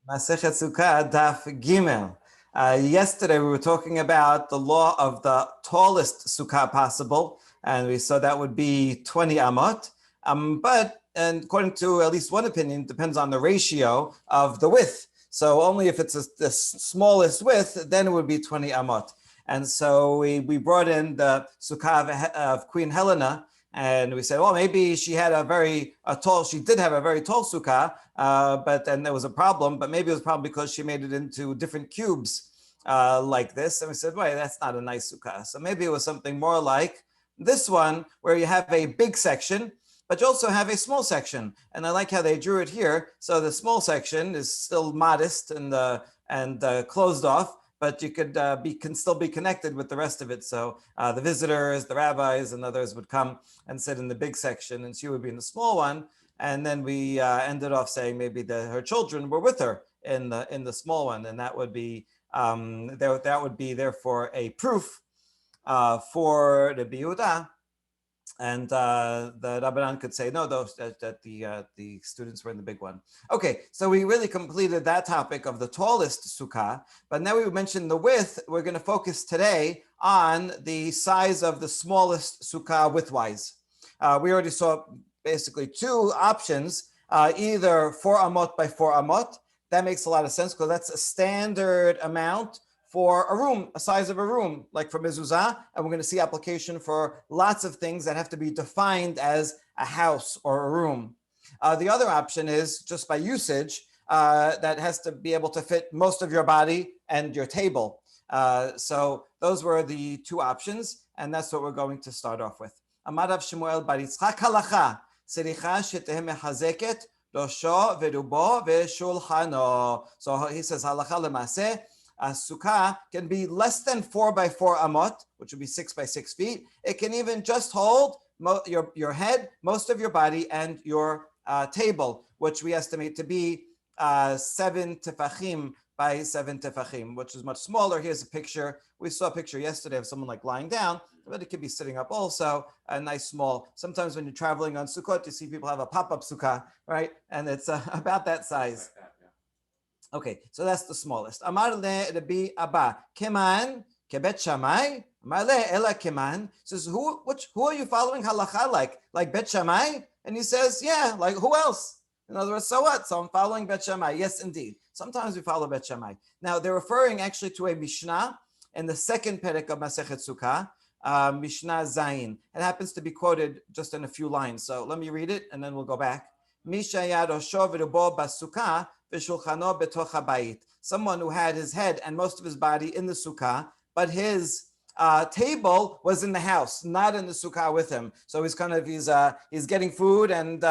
Masechet Sukkah, Daf Gimel. Yesterday we were talking about the law of the tallest sukkah possible, and we saw that would be 20 amot. But and according to at least one opinion, it depends on the ratio of the width. So only if it's the smallest width, then it would be 20 amot. And so we brought in the sukkah of Queen Helena, and we said, well, maybe she had she did have a very tall sukkah, but then there was a problem, but maybe it was probably because she made it into different cubes like this. And we said, wait, that's not a nice sukkah. So maybe it was something more like this one, where you have a big section, but you also have a small section. And I like how they drew it here. So the small section is still modest and closed off, but you could can still be connected with the rest of it. So the visitors, the rabbis, and others would come and sit in the big section, and she would be in the small one. And then we ended off saying maybe her children were with her in the small one, and that would be therefore a proof for the Yehuda. And the Rabbanan could say no, that the students were in the big one. Okay, so we really completed that topic of the tallest sukkah, but now we mentioned the width. We're going to focus today on the size of the smallest sukkah widthwise. We already saw basically two options, either 4 amot by 4 amot. That makes a lot of sense because that's a standard amount for a room, a size of a room, like for mezuzah, and we're going to see application for lots of things that have to be defined as a house or a room. The other option is just by usage, that has to be able to fit most of your body and your table. So those were the two options, and that's what we're going to start off with. Amarav Shmuel bar Yitzchak halacha, sericha sheteh mechazeket, rosho verubo veshulchano. So he says halacha lemaseh. A sukkah can be less than 4 by 4 amot, which would be 6 by 6 feet. It can even just hold your head, most of your body, and your table, which we estimate to be 7 tefachim by 7 tefachim, which is much smaller. Here's a picture. We saw a picture yesterday of someone like lying down, but it could be sitting up also. A nice small. Sometimes when you're traveling on Sukkot, you see people have a pop-up sukkah, right? And it's about that size. Okay, so that's the smallest. Amar le Rabbi Abba, Keman, Kebet Shammai, Amar le Ela Keman. Says, who are you following halacha like? Like Bet Shammai? And he says, yeah, like who else? In other words, so what? So I'm following Bet Shammai. Yes, indeed. Sometimes we follow Bet Shammai. Now, they're referring actually to a Mishnah in the second perek of Masechet Sukkah, Mishnah Zayin. It happens to be quoted just in a few lines. So let me read it, and then we'll go back. Mishayad Osho v'rubo basukah v'shulchano betoch habayit. Someone who had his head and most of his body in the sukkah, but his table was in the house, not in the sukkah with him. So he's getting food and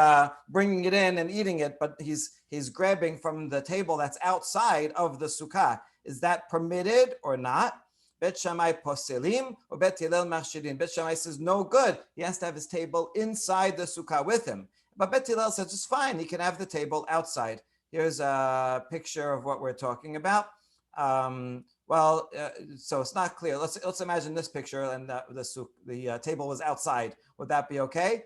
bringing it in and eating it, but he's grabbing from the table that's outside of the sukkah. Is that permitted or not? Bet Shammai poselim or Bet Hillel machshirin. Bet Shammai says no good. He has to have his table inside the sukkah with him. But Bet Hillel says it's fine. He can have the table outside. Here's a picture of what we're talking about. So it's not clear. Let's imagine this picture, and the table was outside. Would that be okay?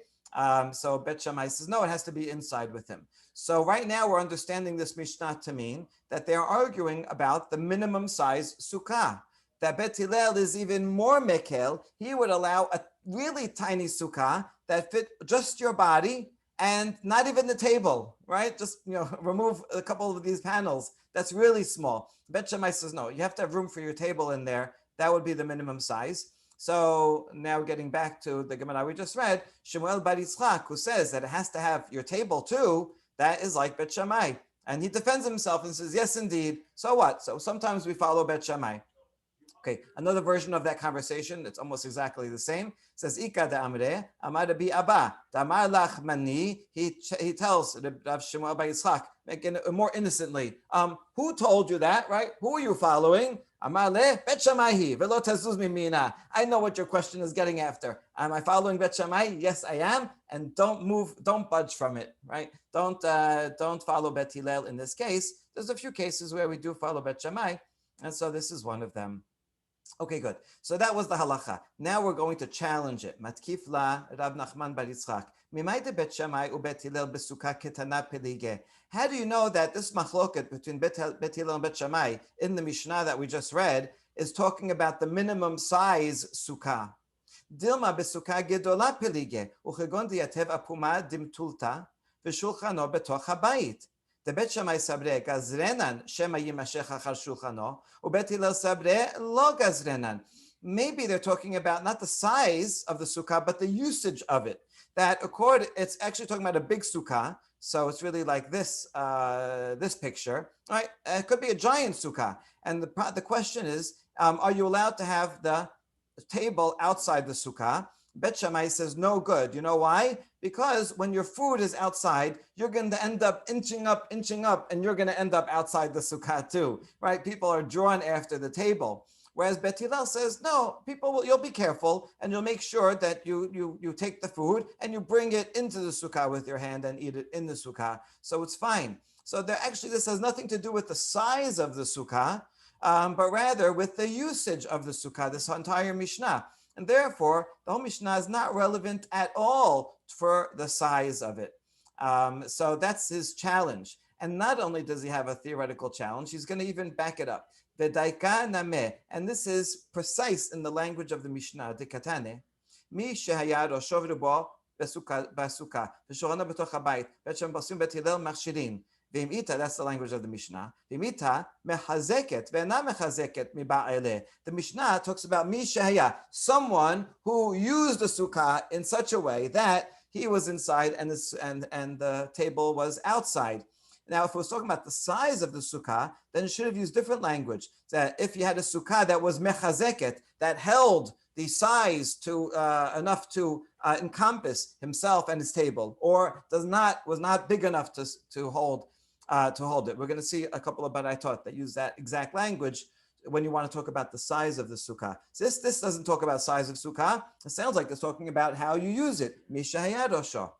So Bet Shammai says no. It has to be inside with him. So right now we're understanding this Mishnah to mean that they are arguing about the minimum size sukkah. That Bet Hillel is even more mekel. He would allow a really tiny sukkah that fit just your body and not even the table, right? Just remove a couple of these panels. That's really small. Bet Shammai says no. You have to have room for your table in there. That would be the minimum size. So now getting back to the Gemara we just read, Shmuel bar Yitzchak, who says that it has to have your table too, that is like Bet Shammai. And he defends himself and says, yes, indeed. So what? So sometimes we follow Bet Shammai. Okay, another version of that conversation, it's almost exactly the same. It says, Ika da amre, amar bi abba, damar lach mani. He tells Rav Shmuel bar Yitzchak, making it more innocently. Who told you that, right? Who are you following? Amar le Bet Shammai velo tazuz mimina. I know what your question is getting after. Am I following Bet Shammai? Yes, I am. And don't move, don't budge from it, right? Don't follow Bet Hillel in this case. There's a few cases where we do follow Bet Shammai, and so this is one of them. Okay, good. So that was the halacha. Now we're going to challenge it. Matkif la Rav Nachman bar Yitzchak. Mimai de Bet Shammai u Bet Hillel besukkah ketana pelige. How do you know that this machloket between Bet Hillel and Bet Shammai in the Mishnah that we just read is talking about the minimum size sukkah? Dilma besukkah gedola pelige uchegon diatev apuma dimtulta v'shulchano betoch habayit. The Bet Shammai sabre gazrenan shema yimashech achar shulchano, uBet Hillel sabre lo gazrenan. Maybe they're talking about not the size of the sukkah, but the usage of it. That it's actually talking about a big sukkah, so it's really like this this picture, right? It could be a giant sukkah, and the question is, are you allowed to have the table outside the sukkah? Bet Shammai says no good. You know why? Because when your food is outside, you're going to end up inching up, and you're going to end up outside the sukkah too, right? People are drawn after the table. Whereas Bet Hillel says, no, you'll be careful and you'll make sure that you take the food and you bring it into the sukkah with your hand and eat it in the sukkah. So it's fine. So this has nothing to do with the size of the sukkah, but rather with the usage of the sukkah, this entire Mishnah. And therefore, the whole Mishnah is not relevant at all for the size of it. So that's his challenge. And not only does he have a theoretical challenge, he's going to even back it up. V'daika nameh, and this is precise in the language of the Mishnah, dekatane. Mi shehaya rosho v'rubo basukah, v'shorana b'toch habayit, v'shem basim bet Hillel machshirin. V'imita, that's the language of the Mishnah. V'imita mechazeket, ve'ena mechazeket miba'ele. The Mishnah talks about mi shehaya, someone who used the sukkah in such a way that he was inside and the table was outside. Now, if it was talking about the size of the sukkah, then it should have used different language. That if you had a sukkah that was mechazeket, that held the size to enough to encompass himself and his table, or was not big enough to hold it. We're going to see a couple of baraitot that use that exact language when you want to talk about the size of the sukkah. So this doesn't talk about size of sukkah. It sounds like it's talking about how you use it. Mishayadosho.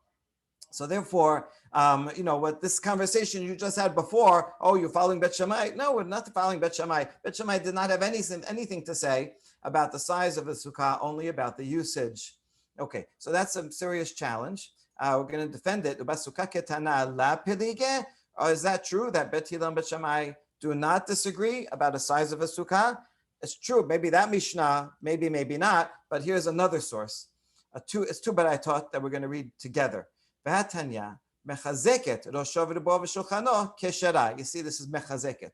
So therefore, what this conversation you just had before, oh, you're following Bet Shammai. No, we're not following Bet Shammai. Bet Shammai did not have anything to say about the size of the sukkah, only about the usage. Okay, so that's a serious challenge. We're going to defend it. Or is that true that Bet Hillel and Bet Shammai do not disagree about the size of a sukkah? It's true. Maybe that Mishnah, maybe not. But here's another source. It's two baraitot that we're going to read together. V'hatanya mechazeket rosho v'rubo v'shulchano keshera. You see, this is mechazeket,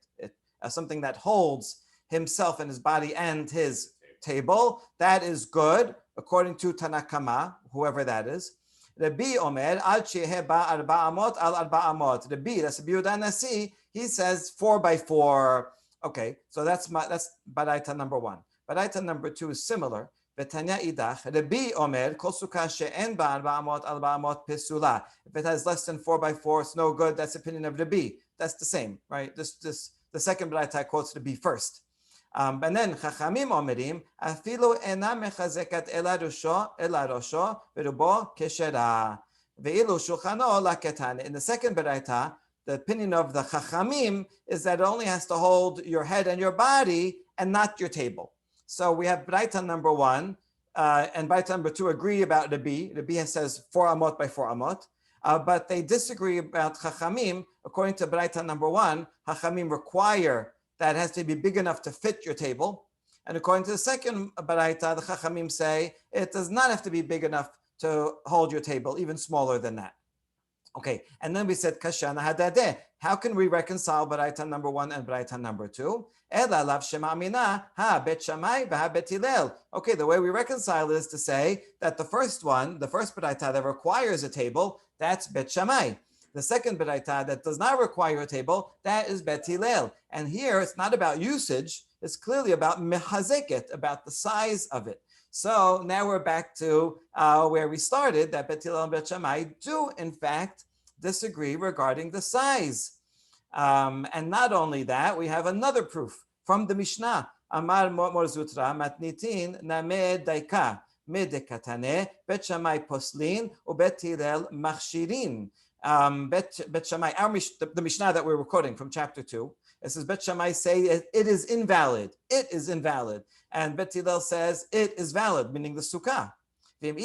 something that holds himself and his body and his table. That is good, according to Tanakama, whoever that is. Rabbi Omer al shehe ba arba amot al arba amot. Rabbi, that's Rabbi Yehuda Nasi. He says 4 by 4. Okay, so that's baraita number 1. Baraita number 2 is similar. V'tanya idach, Rabbi Omer, kol sukkah she'en ba 400 pesula. If it has less than 4 by 4, it's no good. That's the opinion of Rabbi. That's the same, right? The second baraita quotes Rabbi first. And then Chachamim Omerim, afilu ena mechazekat ela rosho v'rubo keshera ve'ilu shulchano laketan. In the second baraita, the opinion of the Chachamim is that it only has to hold your head and your body and not your table. So we have Braita number 1 and Braita number 2 agree about Rabbi. Rabbi says 4 amot by 4 amot, but they disagree about Chachamim. According to Braita number 1, Chachamim require that it has to be big enough to fit your table. And according to the second Braita, the Chachamim say it does not have to be big enough to hold your table, even smaller than that. Okay, and then we said Kashana Hadadeh. How can we reconcile Baraita number 1 and Baraita number 2? Ela lav shema mina ha Bet Shammai v'ha Bet Hillel. Okay, the way we reconcile it is to say that the first Baraita that requires a table, that's Bet Shammai. The second Baraita that does not require a table, that is Bet Hillel. And here it's not about usage, it's clearly about mechazeket, about the size of it. So now we're back to where we started, that Bet Hillel and Bet Shammai do, in fact, disagree regarding the size. And not only that, we have another proof from the Mishnah. Amar Mor Zutra matnitin name daika medekatane Bet Shammai poslin ubet Hillel machshirin. Bet Shammai, the Mishnah that we were quoting from chapter 2, it says Bet Shammai say it is invalid. It is invalid. And Bet Hillel says it is valid, meaning the Sukkah. If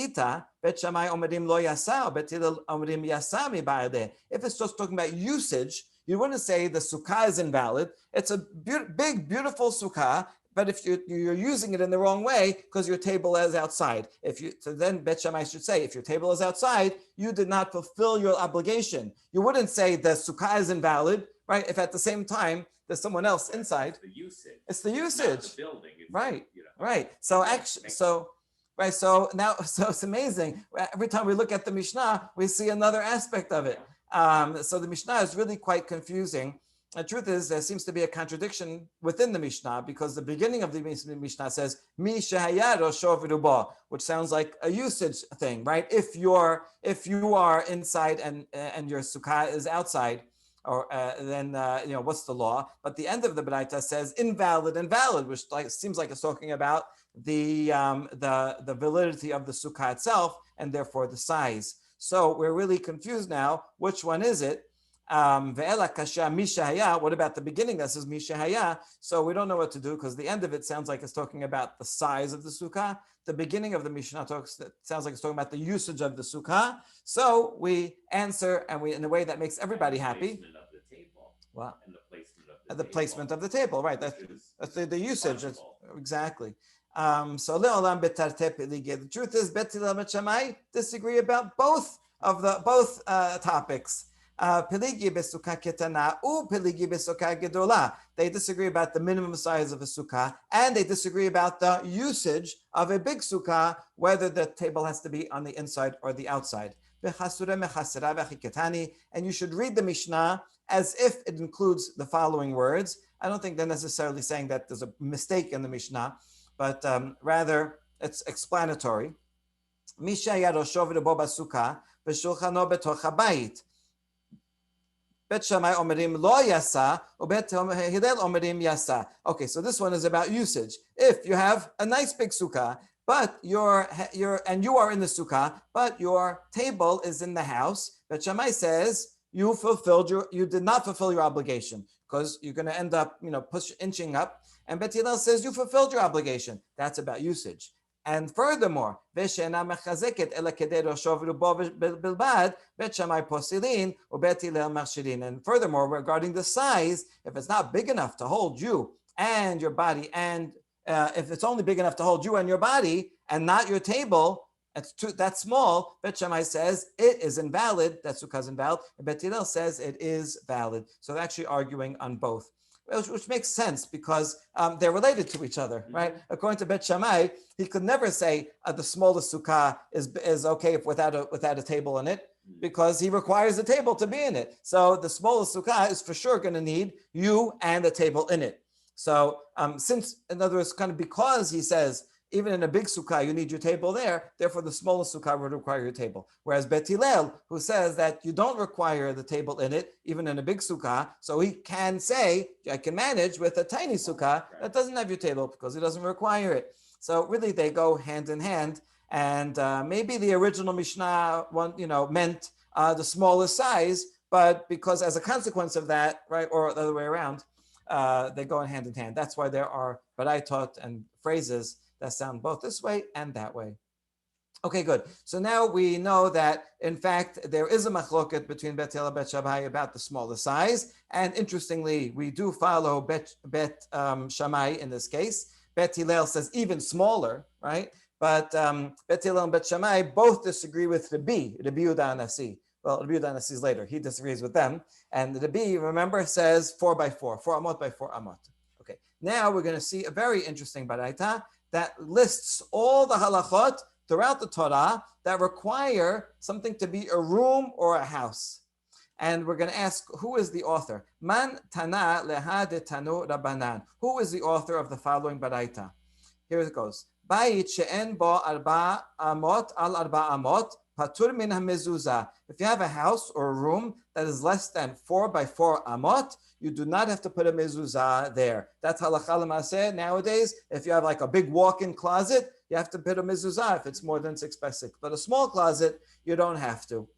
it's just talking about usage, you wouldn't say the Sukkah is invalid. It's a big, beautiful Sukkah, but if you're using it in the wrong way because your table is outside, so then Bet Shammai should say, if your table is outside, you did not fulfill your obligation. You wouldn't say the Sukkah is invalid, right? If at the same time there's someone else inside. It's the usage. It's the usage. It's not the building. It's right. You know, right. So actually, right. So now, so it's amazing. Every time we look at the Mishnah, we see another aspect of it. So the Mishnah is really quite confusing. The truth is, there seems to be a contradiction within the Mishnah because the beginning of the Mishnah says "Mi shehaya rosho v'rubo," which sounds like a usage thing, right? If you are inside and your sukkah is outside, or then what's the law? But the end of the Baraita says invalid, which seems like it's talking about the validity of the sukkah itself and therefore the size. So we're really confused now. Which one is it? What about the beginning that says Mishahaya? So we don't know what to do because the end of it sounds like it's talking about the size of the sukkah. The beginning of the Mishnah sounds like it's talking about the usage of the sukkah. So we answer in a way that makes everybody happy. Placement of the table. Wow. And the placement of the table, right? That's the usage. Exactly. So the truth is, Bet Hillel and Shammai disagree about both topics. Peligi besukkah ketana u peligi besukkah gedola. They disagree about the minimum size of a sukkah, and they disagree about the usage of a big sukkah, whether the table has to be on the inside or the outside. And you should read the Mishnah as if it includes the following words. I don't think they're necessarily saying that there's a mistake in the Mishnah, but rather it's explanatory. Misha yarosho v'rabo basukkah v'shulchano betoch habayit. Bet Shammai omerim lo yasa, ubet Hillel omerim yasa. Okay, so this one is about usage. If you have a nice big sukkah, but you are in the sukkah, but your table is in the house, Bet Shammai says you did not fulfill your obligation because you're going to end up, inching up. And Bet Hillel says you fulfilled your obligation. That's about usage. And furthermore, and furthermore, regarding the size, if it's not big enough to hold you and your body, and if it's only big enough to hold you and your body and not your table, that's small, Bet Shammai says it is invalid, that sukkah is invalid, and Bet Hillel says it is valid. So they're actually arguing on both. Which makes sense because they're related to each other, right? According to Bet Shammai, he could never say the smallest sukkah is okay without a table in it because he requires a table to be in it. So the smallest sukkah is for sure going to need you and a table in it. So in other words, kind of because he says even in a big sukkah, you need your table there. Therefore, the smallest sukkah would require your table. Whereas Bet Hillel, who says that you don't require the table in it, even in a big sukkah, so he can say, I can manage with a tiny sukkah that doesn't have your table because he doesn't require it. So really, they go hand in hand. And maybe the original Mishnah meant the smallest size, but because as a consequence of that, right, or the other way around, they go hand in hand. That's why there are baraitot and phrases that sound both this way and that way. Okay, good. So now we know that, in fact, there is a machloket between Bet Hillel and Bet Shammai about the smaller size. And interestingly, we do follow Bet Shammai in this case. Bet Hillel says even smaller, right? But Bet Hillel and Bet Shammai both disagree with Rabbi Yehuda Anasi. Well, Rabbi Yehuda Anasi is later. He disagrees with them. And Rabbi, remember, says 4 by 4 amot by 4 amot. Okay, now we're going to see a very interesting baraita that lists all the halachot throughout the Torah that require something to be a room or a house. And we're going to ask, who is the author? Man tana leha de tanu rabbanan. Who is the author of the following baraita? Here it goes. Bayit she'en bo arba amot al arba amot patur min hamezuzah. If you have a house or a room that is less than 4 by 4 amot, you do not have to put a mezuzah there. That's halakha l'maaseh nowadays. If you have like a big walk-in closet, you have to put a mezuzah if it's more than 6 by 6. But a small closet, you don't have to.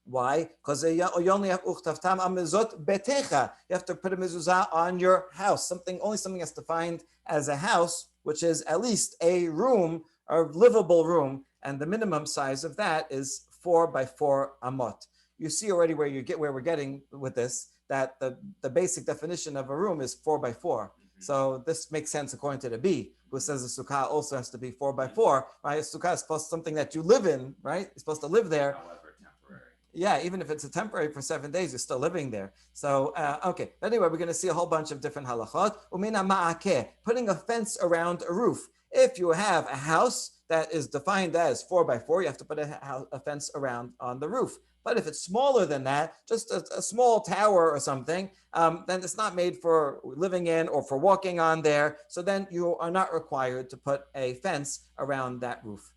Why? Because you only have uchtavtam amizot betecha. You have to put a mezuzah on your house. Something has to find as a house, which is at least a room, a livable room, and the minimum size of that is 4 by 4 amot. You see already where we're getting with this, that the basic definition of a room is 4 by 4. So this makes sense according to the B, who says the sukkah also has to be 4 by 4. Right? A sukkah is supposed to something that you live in, right? You're supposed to live there. However, temporary. Yeah, even if it's a temporary for 7 days, you're still living there. So, okay. Anyway, we're going to see a whole bunch of different halachot. Umina ma'akeh, putting a fence around a roof. If you have a house that is defined as 4 by 4, you have to put a fence around on the roof. But if it's smaller than that, just a small tower or something, then it's not made for living in or for walking on there. So then you are not required to put a fence around that roof.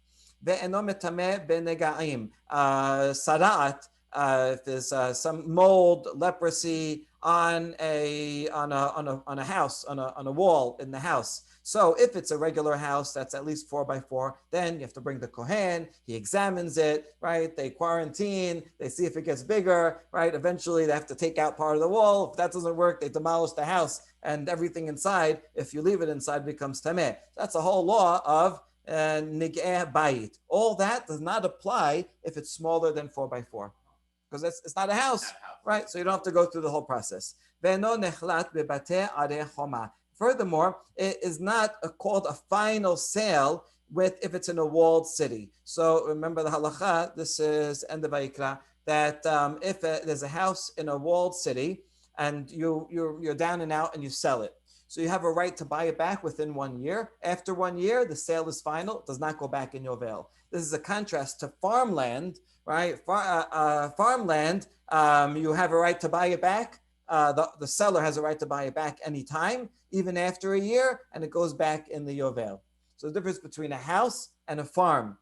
Sara'at, if there's some mold, leprosy on a house, on a wall in the house. So if it's a regular house that's at least 4 by 4, then you have to bring the kohen. He examines it, right? They quarantine. They see if it gets bigger, right? Eventually, they have to take out part of the wall. If that doesn't work, they demolish the house, and everything inside, if you leave it inside, becomes tameh. That's a whole law of nig'eh bayit. All that does not apply if it's smaller than 4 by 4, because it's not a house, right? So you don't have to go through the whole process. Furthermore, it is not called a final sale if it's in a walled city. So remember the halacha, this is end of Vayikra, that if there's a house in a walled city and you're down and out and you sell it, so you have a right to buy it back within 1 year. After 1 year, the sale is final. It does not go back in yovel. This is a contrast to farmland, right? Farmland, you have a right to buy it back. The seller has a right to buy it back anytime, even after a year, and it goes back in the yovel. So the difference between a house and a farm.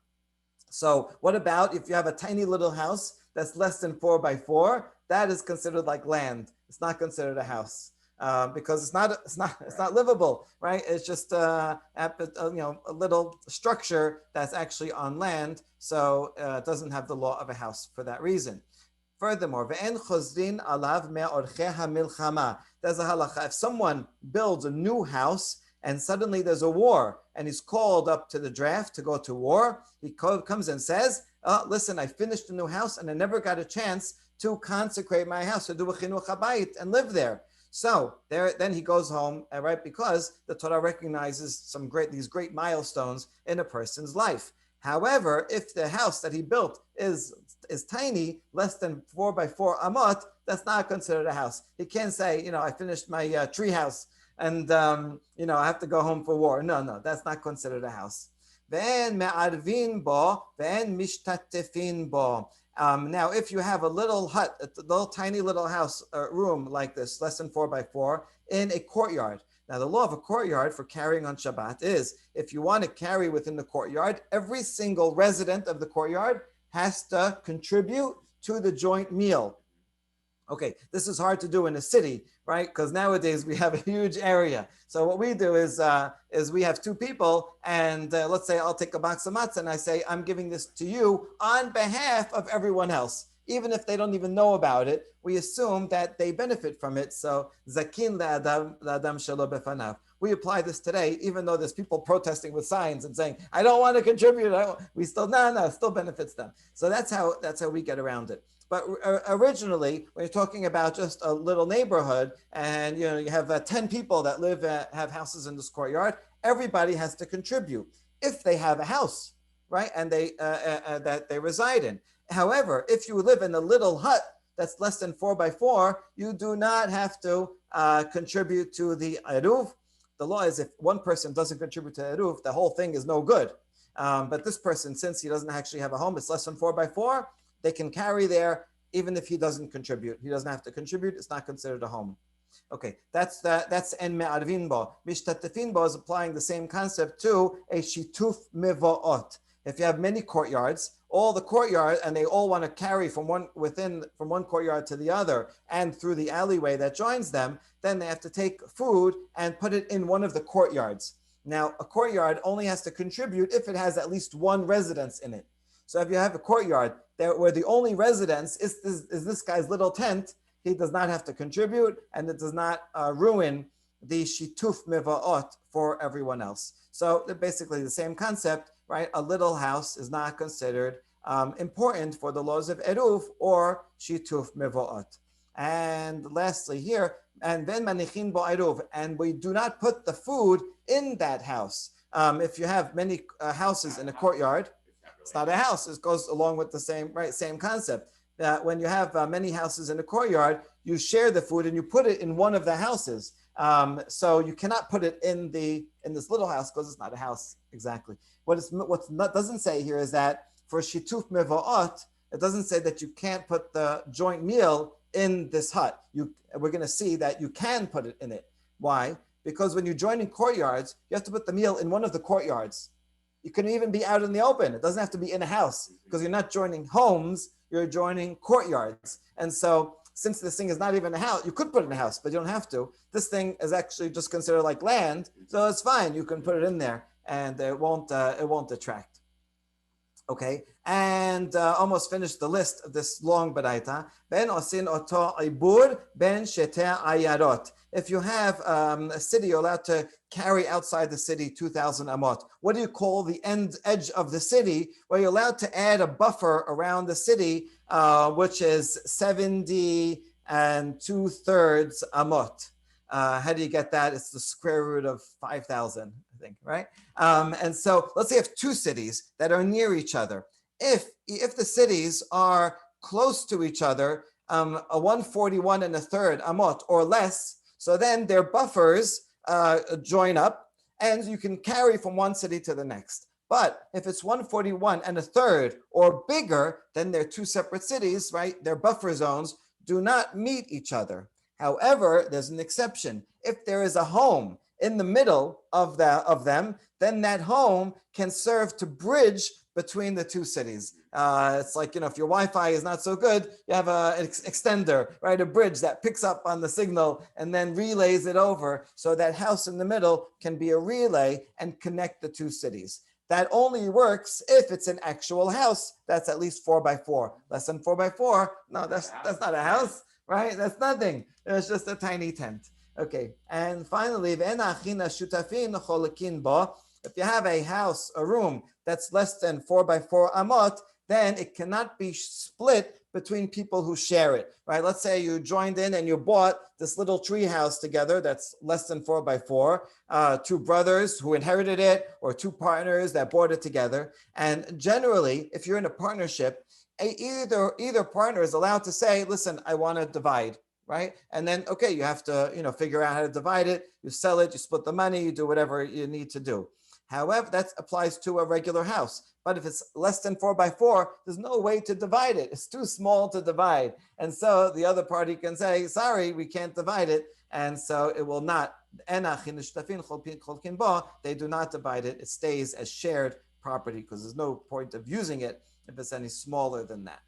So what about if you have a tiny little house that's less than 4 by 4? That is considered like land. It's not considered a house. Because it's not livable, right? It's just a little structure that's actually on land, so it doesn't have the law of a house for that reason. Furthermore, ve'en chozrin alav me'orchei hamilchama. There's a halacha. If someone builds a new house and suddenly there's a war and he's called up to the draft to go to war, he comes and says, listen, I finished a new house and I never got a chance to consecrate my house, to do a chinuch habayit and live there. So then he goes home, right? Because the Torah recognizes these great milestones in a person's life. However, if the house that he built is tiny, less than 4 by 4 amot, that's not considered a house. He can't say, I finished my tree house and I have to go home for war. No, that's not considered a house. Ve'en me'arvin bo, ve'en mishtatefin bo. Now, if you have a little hut, a little tiny little house room like this, less than 4 by 4, in a courtyard. Now, the law of a courtyard for carrying on Shabbat is if you want to carry within the courtyard, every single resident of the courtyard has to contribute to the joint meal. Okay, this is hard to do in a city, right? Because nowadays we have a huge area. So what we do is we have 2 people, and let's say I'll take a box of matzah, and I say, I'm giving this to you on behalf of everyone else. Even if they don't even know about it, we assume that they benefit from it. So, zakin la'adam shelo befanav. We apply this today, even though there's people protesting with signs and saying, I don't want to contribute. We still, still benefits them. So that's how we get around it. But originally, when you're talking about just a little neighborhood, and you have 10 people that have houses in this courtyard, everybody has to contribute if they have a house, right? And that they reside in. However, if you live in a little hut that's less than 4 by 4, you do not have to contribute to the eruv. The law is if one person doesn't contribute to eruv, the whole thing is no good. But this person, since he doesn't actually have a home, it's less than 4 by 4. They can carry there even if he doesn't contribute. He doesn't have to contribute. It's not considered a home. Okay, that's en me'arvin bo. Mishtatefin bo is applying the same concept to a shituf mevo'ot. If you have many courtyards, all the courtyard, and they all want to carry from one courtyard to the other and through the alleyway that joins them, then they have to take food and put it in one of the courtyards. Now, a courtyard only has to contribute if it has at least one residence in it. So if you have a courtyard there where the only residence is this guy's little tent, he does not have to contribute, and it does not ruin the shituf mivaot for everyone else. So they're basically the same concept, right? A little house is not considered important for the laws of eruv or shituf mivaot. And lastly here, and then manichin bo eruv, and we do not put the food in that house. If you have many houses in a courtyard, it's not a house. It goes along with the same concept. That when you have many houses in a courtyard, you share the food and you put it in one of the houses. So you cannot put it in this little house because it's not a house exactly. What doesn't say here is that for shituf mevaot, it doesn't say that you can't put the joint meal in this hut. We're going to see that you can put it in it. Why? Because when you join in courtyards, you have to put the meal in one of the courtyards. You can even be out in the open. It doesn't have to be in a house because you're not joining homes, you're joining courtyards. And so since this thing is not even a house, you could put it in a house, but you don't have to. This thing is actually just considered like land, so it's fine. You can put it in there and it won't detract. Okay, and almost finished the list of this long baraita. Ben osin oto ibur ben shete ayarot. If you have a city, you're allowed to carry outside the city 2,000 amot. What do you call the edge of the city? Well, you're allowed to add a buffer around the city, which is 70 and 2/3 amot. How do you get that? It's the square root of 5,000, I think, right? And so let's say you have two cities that are near each other. If the cities are close to each other, a 141 and a third amot or less, so then their buffers join up and you can carry from one city to the next. But if it's 141 and a third or bigger, then they're two separate cities, right? Their buffer zones do not meet each other. However, there's an exception. If there is a home in the middle of them, then that home can serve to bridge between the two cities. It's like, if your Wi-Fi is not so good, you have an extender, right? A bridge that picks up on the signal and then relays it over. So that house in the middle can be a relay and connect the two cities. That only works if it's an actual house that's at least 4x4. Less than 4x4, no, that's not a house, right? That's nothing. It's just a tiny tent. Okay, and finally, if you have a house, a room that's less than 4x4 amot, then it cannot be split between people who share it, right? Let's say you joined in and you bought this little tree house together that's less than 4x4, two brothers who inherited it, or two partners that bought it together. And generally, if you're in a partnership, either partner is allowed to say, listen, I want to divide. Right? And then, okay, you have to, figure out how to divide it. You sell it, you split the money, you do whatever you need to do. However, that applies to a regular house. But if it's less than 4x4, there's no way to divide it. It's too small to divide. And so the other party can say, sorry, we can't divide it. And so it will not, they do not divide it. It stays as shared property because there's no point of using it if it's any smaller than that.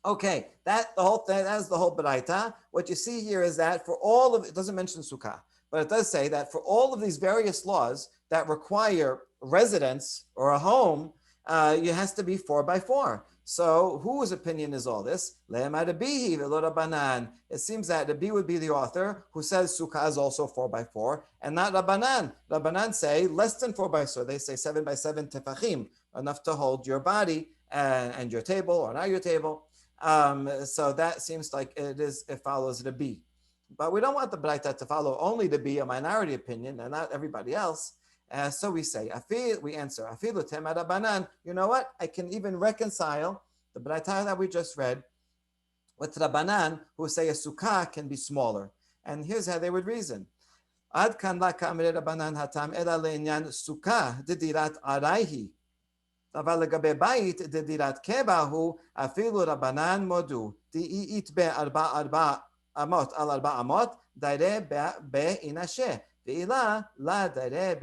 Okay, that's the whole baraita. What you see here is that for all of it doesn't mention sukkah, but it does say that for all of these various laws that require residence or a home, it has to be 4x4. So whose opinion is all this? It seems that Rabbi would be the author who says sukkah is also 4x4, and not Rabbanan. Rabbanan say less than 4x4. They say 7x7 tefachim, enough to hold your body and your table or not your table. So that seems like it follows the B. But we don't want the Braita to follow only the B, a minority opinion, and not everybody else. So we say, we answer, Afilu tema Rabbanan. You know what? I can even reconcile the Braita that we just read with Rabbanan, who say a sukkah can be smaller. And here's how they would reason. Ad kan la ka'amre Rabbanan hatam ela le'inyan sukkah didirat araihi. אבל לגבי בית דדירת קבע הוא אפילו רבנן מודו דאית ב4 אמות על 4 אמות דירה באינשה ואילה לה דירה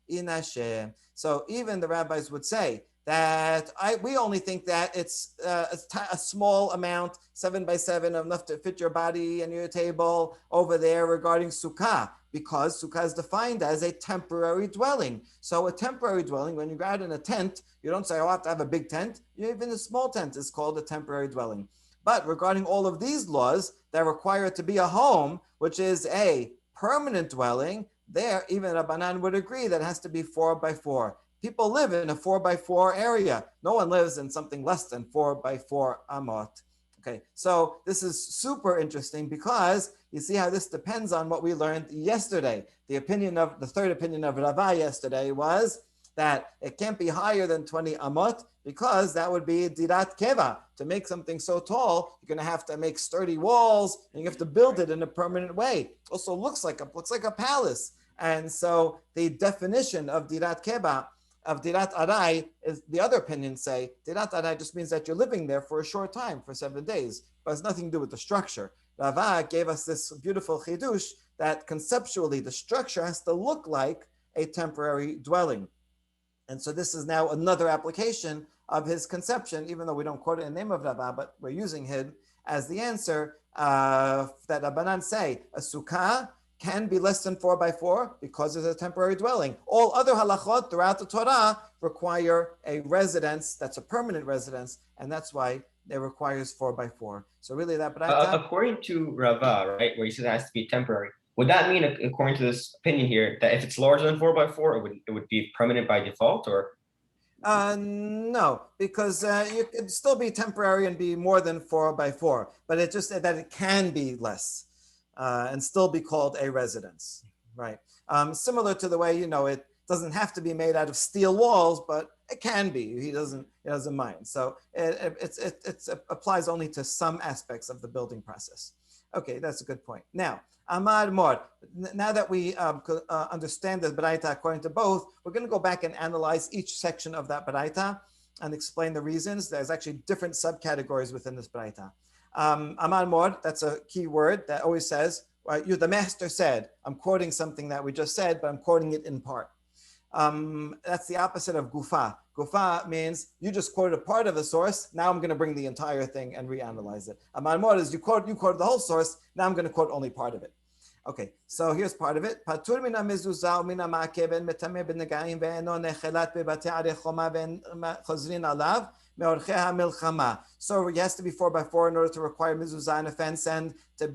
באינשה. So even the rabbis would say that we only think that it's a small amount, 7 by 7, enough to fit your body and your table over there regarding Sukkah, because Sukkah is defined as a temporary dwelling. So a temporary dwelling, when you go out in a tent, you don't say, oh, I have to have a big tent. Even a small tent is called a temporary dwelling. But regarding all of these laws that require it to be a home, which is a permanent dwelling, there even Rabbanan would agree that it has to be 4 by 4. People live in a 4 by 4 area. No one lives in something less than 4 by 4 amot. Okay, so this is super interesting because you see how this depends on what we learned yesterday. The third opinion of Rava yesterday was that it can't be higher than 20 amot because that would be dirat keva. To make something so tall, you're going to have to make sturdy walls and you have to build it in a permanent way. Also looks like a palace. And so the definition of dirat keva, of dirat arai, is the other opinions say dirat arai just means that you're living there for a short time, for 7 days, but it's nothing to do with the structure. Rava gave us this beautiful chidush that conceptually the structure has to look like a temporary dwelling. And so this is now another application of his conception, even though we don't quote it in the name of Rava, but we're using him as the answer that Rabbanan say, a sukkah can be less than 4 by 4 because it's a temporary dwelling. All other halachot throughout the Torah require a residence that's a permanent residence, and that's why it requires 4 by 4. So really that according to Rava, right, where he says it has to be temporary, would that mean, according to this opinion here, that if it's larger than 4 by 4, it would be permanent by default, or? No, because you could still be temporary and be more than 4 by 4, but it's just that it can be less and still be called a residence, right? Similar to the way, it doesn't have to be made out of steel walls, but it can be. He doesn't mind. So it applies only to some aspects of the building process. Okay, that's a good point. Now, Amar Mor, now that we understand the Baraita according to both, we're going to go back and analyze each section of that Baraita and explain the reasons. There's actually different subcategories within this Baraita. Amar Mor, that's a key word that always says, right, the master said. I'm quoting something that we just said, but I'm quoting it in part. That's the opposite of gufa. Gufa means you just quoted a part of the source. Now I'm going to bring the entire thing and reanalyze it. Amar Mor is you quoted the whole source. Now I'm going to quote only part of it. Okay, so here's part of it. Patur mina mezuzah mina ma'akeh ben metameh ben negaim ve'eno nechelat bebate arei choma ben chozrin alav me'orchei ha'milchama. So it has to be 4 by 4 in order to require mezuzah and a fence and to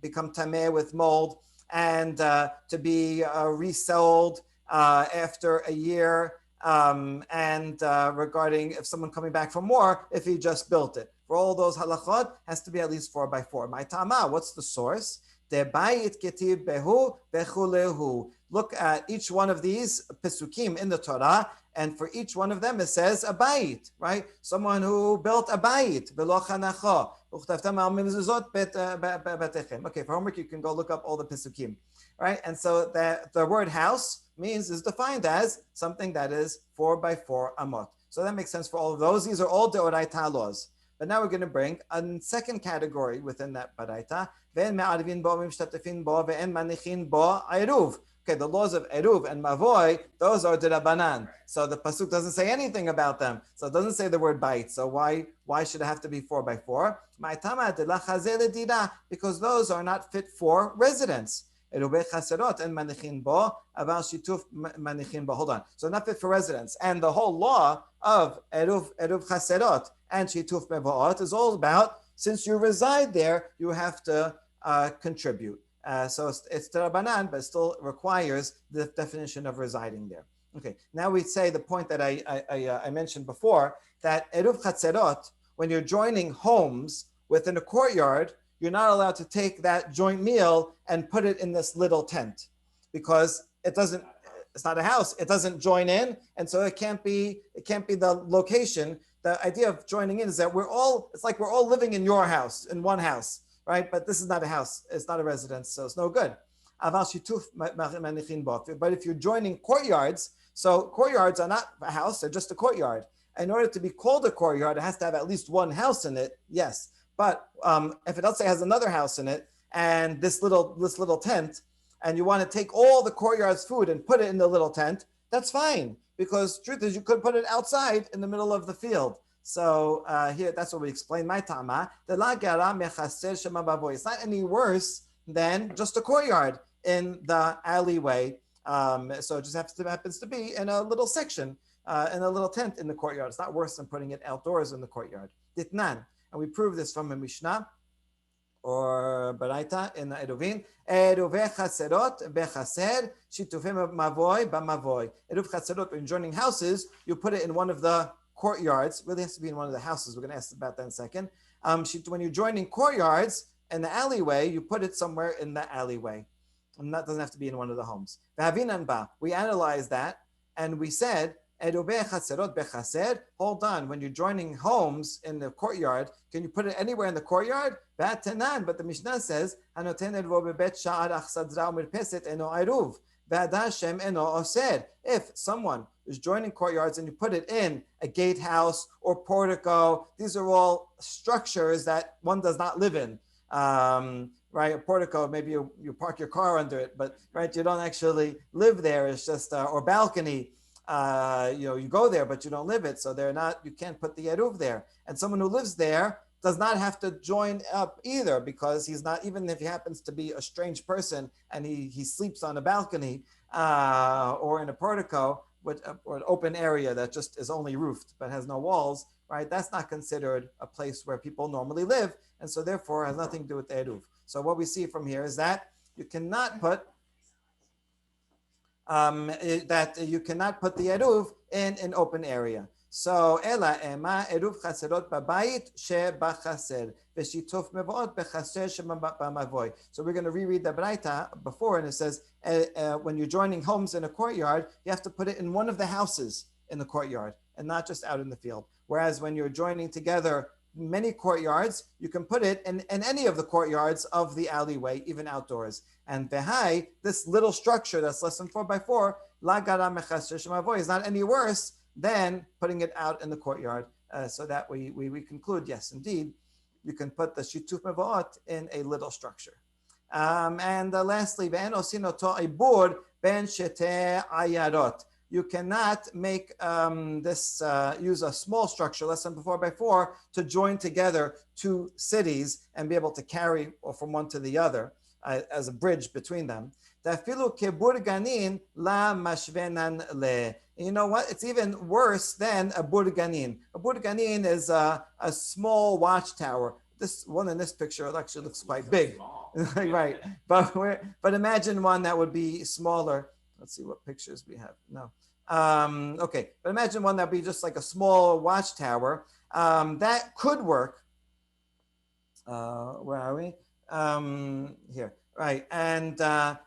become tameh with mold and to be resold after a year, and regarding if someone coming back for more, if he just built it. For all those halachot, has to be at least 4 by 4. My tama, what's the source? Look at each one of these pesukim in the Torah, and for each one of them it says a bayit, right? Someone who built a bayit. Okay, for homework you can go look up all the pesukim, right? And so the word house is defined as something that is 4 by 4 amot. So that makes sense for all of those. These are all deoraita laws. But now we're going to bring a second category within that baraita. Okay, the laws of eruv and mavoy, those are derabanan. So the pasuk doesn't say anything about them. So it doesn't say the word bait. So why should it have to be 4 by 4? Because those are not fit for residence. Hold on. So not fit for residence. And the whole law of eruv chaserot and shituf mevo'ot is all about, since you reside there, you have to contribute. So it's Rabbanan, but it still requires the definition of residing there. Okay, now we say the point that I mentioned before, that eruv chaserot, when you're joining homes within a courtyard, you're not allowed to take that joint meal and put it in this little tent because it's not a house. It doesn't join in. And so it can't be the location. The idea of joining in is that it's like we're all living in your house, in one house, right? But this is not a house. It's not a residence. So it's no good. But if you're joining courtyards, so courtyards are not a house. They're just a courtyard. In order to be called a courtyard, it has to have at least one house in it. Yes. But if it, let's say, has another house in it and this little tent, and you want to take all the courtyard's food and put it in the little tent, that's fine. because truth is you could put it outside in the middle of the field. So here, that's what we explain. My tama, it's not any worse than just a courtyard in the alleyway. So it just happens to be in a little section, in a little tent in the courtyard. It's not worse than putting it outdoors in the courtyard. Ditnan, and we prove this from a Mishnah or Baraita in the Eruvin. Eruve chaserot bechaser shitufim mavoy b'mavoy. Eruv chaserot, when joining houses, you put it in one of the courtyards. Really has to be in one of the houses. We're going to ask about that in a second. When you're joining courtyards in the alleyway, you put it somewhere in the alleyway. And that doesn't have to be in one of the homes. We analyzed that and we said, hold on, when you're joining homes in the courtyard, can you put it anywhere in the courtyard? But the Mishnah says, if someone is joining courtyards and you put it in a gatehouse or portico, these are all structures that one does not live in. Right, a portico, maybe you park your car under it, but right, you don't actually live there. It's just or balcony. You go there, but you don't live it, so you can't put the eruv there. And someone who lives there does not have to join up either, because he's not, even if he happens to be a strange person and he sleeps on a balcony or in a portico or an open area that just is only roofed but has no walls, right? That's not considered a place where people normally live, and so therefore has nothing to do with the eruv. So what we see from here is that you cannot put the eruv in an open area. So ela ema eruv chaserot babayit she bachaser v'shituf mevoot bechaser she b'mavoy. So we're going to reread the Braita before, and it says when you're joining homes in a courtyard, you have to put it in one of the houses in the courtyard and not just out in the field. Whereas when you're joining together many courtyards, you can put it in any of the courtyards of the alleyway, even outdoors. And vehai, this little structure that's less than 4x4, la gara mechaser shemavoy, is not any worse than putting it out in the courtyard. So that we conclude, yes, indeed, you can put the shituf mevoot in a little structure. And lastly, ve'en osin oto ibur ben shete ayarot. You cannot make use a small structure, less than 4x4, to join together two cities and be able to carry from one to the other as a bridge between them. You know what? It's even worse than a burganin. A burganin is a small watchtower. This one in this picture, it actually looks quite big, right? But imagine one that would be smaller. Let's see what pictures we have. No. Okay, but imagine one that would be just like a small watchtower. That could work. Where are we? Here, right? And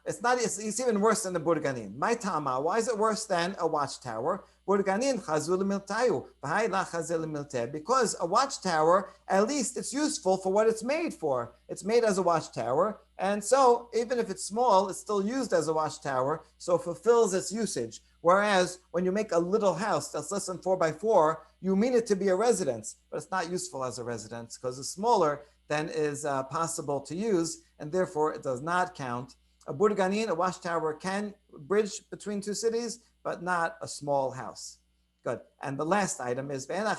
it's even worse than the burganin. My tama, why is it worse than a watchtower? Burganin chazul miltayu, because a watchtower, at least it's useful for what it's made for. It's made as a watchtower, and so even if it's small, it's still used as a watchtower, so it fulfills its usage. Whereas when you make a little house that's less than 4x4, you mean it to be a residence, but it's not useful as a residence because it's smaller than is possible to use, and therefore it does not count. A burganin, a watchtower, can bridge between two cities, but not a small house. Good. And the last item is tama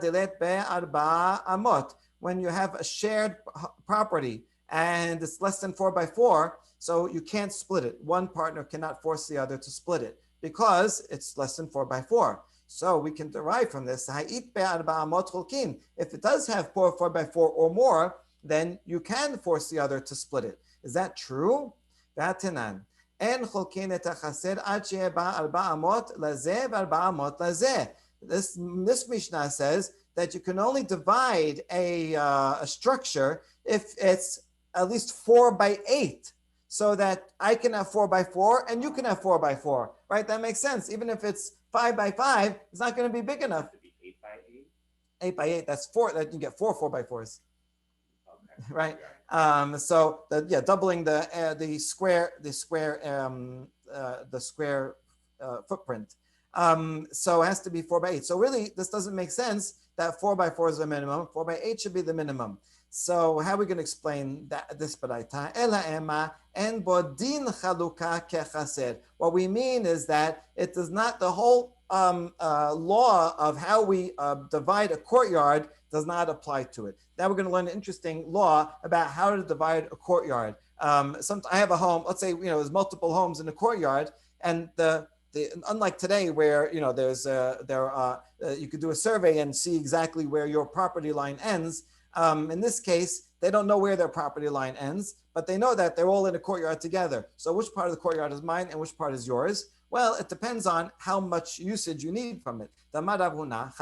delet be'arba amot. When you have a shared property and it's less than 4x4, so you can't split it. One partner cannot force the other to split it because it's less than 4x4. So we can derive from this, if it does have 4x4 or more, then you can force the other to split it. Is that true? This Mishnah says that you can only divide a structure if it's at least 4x8. So that I can have 4x4 and you can have 4x4, right? That makes sense. Even if it's 5x5, it's not going to be big enough. 8x8, that's 4. That you get 4x4s, okay. Right? Doubling the square footprint. So it has to be 4x8. So really, this doesn't make sense that 4x4 is the minimum. 4x8 should be the minimum. So how are we going to explain this baraita? Ela ema en bodin chaluka kechaser. What we mean is that it does not, the whole law of how we divide a courtyard does not apply to it. Now we're going to learn an interesting law about how to divide a courtyard. I have a home. Let's say there's multiple homes in the courtyard, and unlike today where you could do a survey and see exactly where your property line ends. In this case, they don't know where their property line ends, but they know that they're all in a courtyard together. So which part of the courtyard is mine and which part is yours? Well, it depends on how much usage you need from it. Rav Huna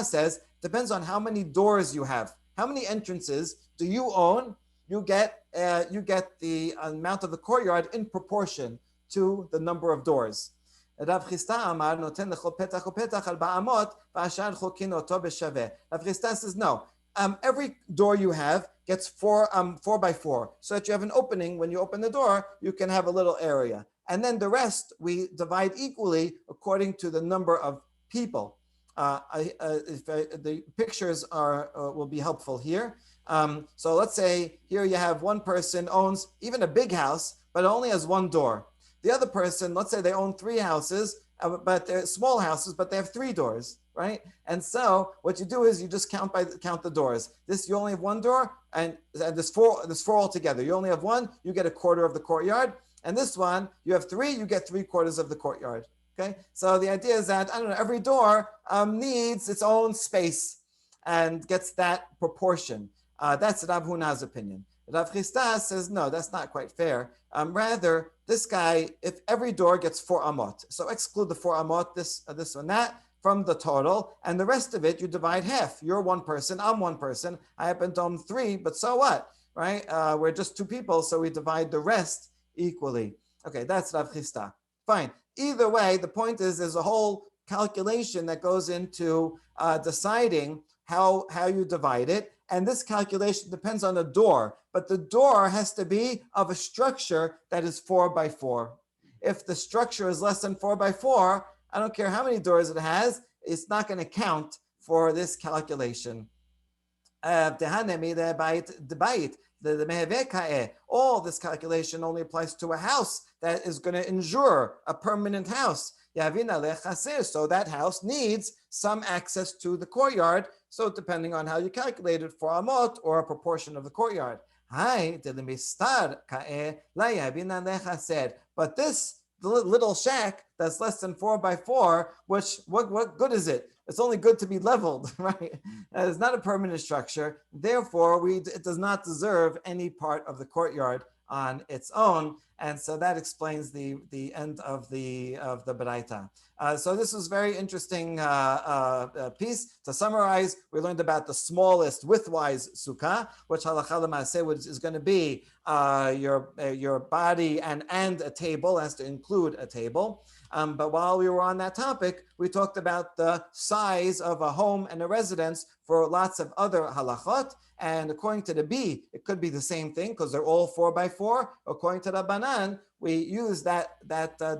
says, depends on how many doors you have. How many entrances do you own? You get the amount of the courtyard in proportion to the number of doors. Rav Chisda Amar noten lechol petach upetach al ba'amot v'ashar chokin oto b'shaveh. Rav Chisda says no. Every door you have gets 4 by 4, so that you have an opening. When you open the door, you can have a little area, and then the rest we divide equally according to the number of people. The pictures will be helpful here. So let's say here you have one person owns even a big house, but only has one door. The other person, let's say they own 3 houses, but they're small houses, but they have 3 doors, right? And so what you do is you just count the doors. This, you only have 1 door, and there's 4 altogether. You only have 1, you get a quarter of the courtyard. And this one, you have 3, you get 3/4 of the courtyard. Okay, so the idea is that, I don't know, every door needs its own space and gets that proportion. That's Rav Huna's opinion. Rav Chisda says, no, that's not quite fair. Rather, this guy, if every door gets 4 amot, so exclude the 4 amot, this and that, from the total, and the rest of it, you divide half. You're one person, I'm one person, I happen to own 3, but so what, right? We're just 2 people, so we divide the rest equally. Okay, that's Rav Chisda. Fine. Either way, the point is there's a whole calculation that goes into deciding how you divide it. And this calculation depends on the door, but the door has to be of a structure that is 4 by 4. If the structure is less than 4 by 4, I don't care how many doors it has, it's not going to count for this calculation. All this calculation only applies to a house that is going to endure, a permanent house. So that house needs some access to the courtyard. So depending on how you calculate it, for amot or a proportion of the courtyard. But this little shack that's less than 4 by 4, which what good is it? It's only good to be leveled, right? It's not a permanent structure. Therefore, it does not deserve any part of the courtyard on its own, and so that explains the end of the baraita. So this was very interesting piece. To summarize, we learned about the smallest widthwise sukkah, which halacha l'maaseh is going to be your body and a table, has to include a table. But while we were on that topic, we talked about the size of a home and a residence for lots of other halachot. And according to the B, it could be the same thing because they're all 4 by 4. According to Rabbanan, we use that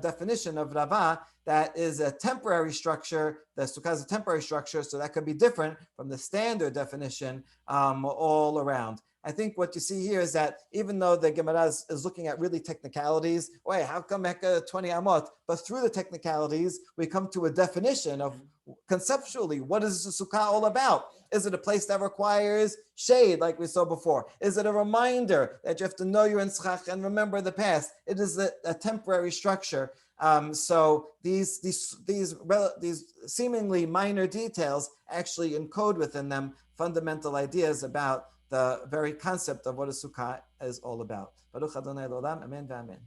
definition of Rava, that is a temporary structure. The sukkah is a temporary structure, so that could be different from the standard definition all around. I think what you see here is that even though the Gemara is looking at really technicalities, wait, how come Mecca 20 amot? But through the technicalities, we come to a definition of conceptually, what is the sukkah all about? Is it a place that requires shade, like we saw before? Is it a reminder that you have to know you're in tzchach and remember the past? It is a temporary structure. So these seemingly minor details actually encode within them fundamental ideas about the very concept of what a sukkah is all about. Baruch Adonai L'olam, amen v'amen.